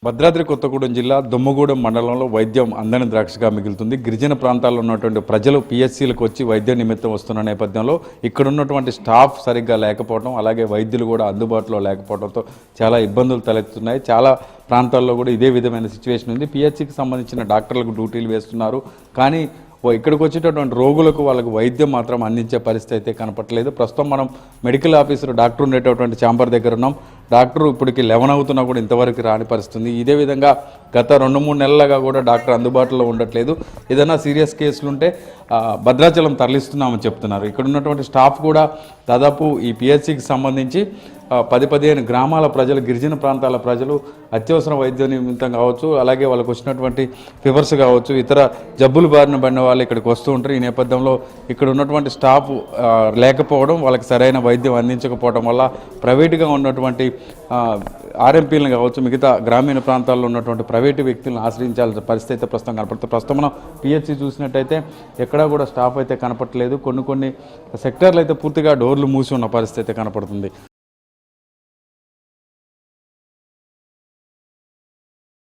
భద్రాద్రి కొత్తగూడెం జిల్లా దుమ్మగూడెం మండలంలో వైద్యం అందని ద్రాక్షగా మిగులుతుంది. గిరిజన ప్రాంతాల్లో ఉన్నటువంటి ప్రజలు పిఎస్సీలకు వచ్చి వైద్య నిమిత్తం వస్తున్న నేపథ్యంలో ఇక్కడ ఉన్నటువంటి స్టాఫ్ సరిగ్గా లేకపోవడం, అలాగే వైద్యులు కూడా అందుబాటులో లేకపోవడంతో చాలా ఇబ్బందులు తలెత్తున్నాయి. చాలా ప్రాంతాల్లో కూడా ఇదే విధమైన సిచ్యువేషన్ ఉంది. పిహెచ్సికి సంబంధించిన డాక్టర్లకు డ్యూటీలు వేస్తున్నారు, కానీ ఇక్కడికి వచ్చేటటువంటి రోగులకు వాళ్ళకు వైద్యం మాత్రం అందించే పరిస్థితి అయితే కనపట్లేదు. ప్రస్తుతం మనం మెడికల్ ఆఫీసర్ డాక్టర్ ఉండేటటువంటి ఛాంబర్ దగ్గర ఉన్నాం. డాక్టర్ ఇప్పటికి 11 అవుతున్నా కూడా ఇంతవరకు రాని పరిస్థితుంది. ఇదే విధంగా గత 2-3 నెలలుగా కూడా డాక్టర్ అందుబాటులో ఉండట్లేదు. ఏదైనా సీరియస్ కేసులు ఉంటే భద్రాచలం తరలిస్తున్నామని చెప్తున్నారు. ఇక్కడ ఉన్నటువంటి స్టాఫ్ కూడా దాదాపు ఈ పిహెచ్సికి సంబంధించి 10-15 గ్రామాల ప్రజలు, గిరిజన ప్రాంతాల ప్రజలు అత్యవసర వైద్య నిమిత్తం కావచ్చు, అలాగే వాళ్ళకు వచ్చినటువంటి ఫీవర్స్ కావచ్చు, ఇతర జబ్బులు బారిన పడిన వాళ్ళు ఇక్కడికి వస్తూ ఉంటారు. ఈ నేపథ్యంలో ఇక్కడ ఉన్నటువంటి స్టాఫ్ లేకపోవడం, వాళ్ళకి సరైన వైద్యం అందించకపోవడం వల్ల ప్రైవేటుగా ఉన్నటువంటి ఆర్ఎంపీలను కావచ్చు, మిగతా గ్రామీణ ప్రాంతాల్లో ఉన్నటువంటి ప్రైవేటు వ్యక్తులను ఆశ్రయించాల్సిన పరిస్థితి అయితే ప్రస్తుతం కనపడుతుంది. ప్రస్తుతం మనం పిహెచ్సి చూసినట్టయితే ఎక్కడా కూడా స్టాఫ్ అయితే కనపడలేదు. కొన్ని సెక్టర్లు అయితే పూర్తిగా డోర్లు మూసి ఉన్న పరిస్థితి అయితే కనపడుతుంది.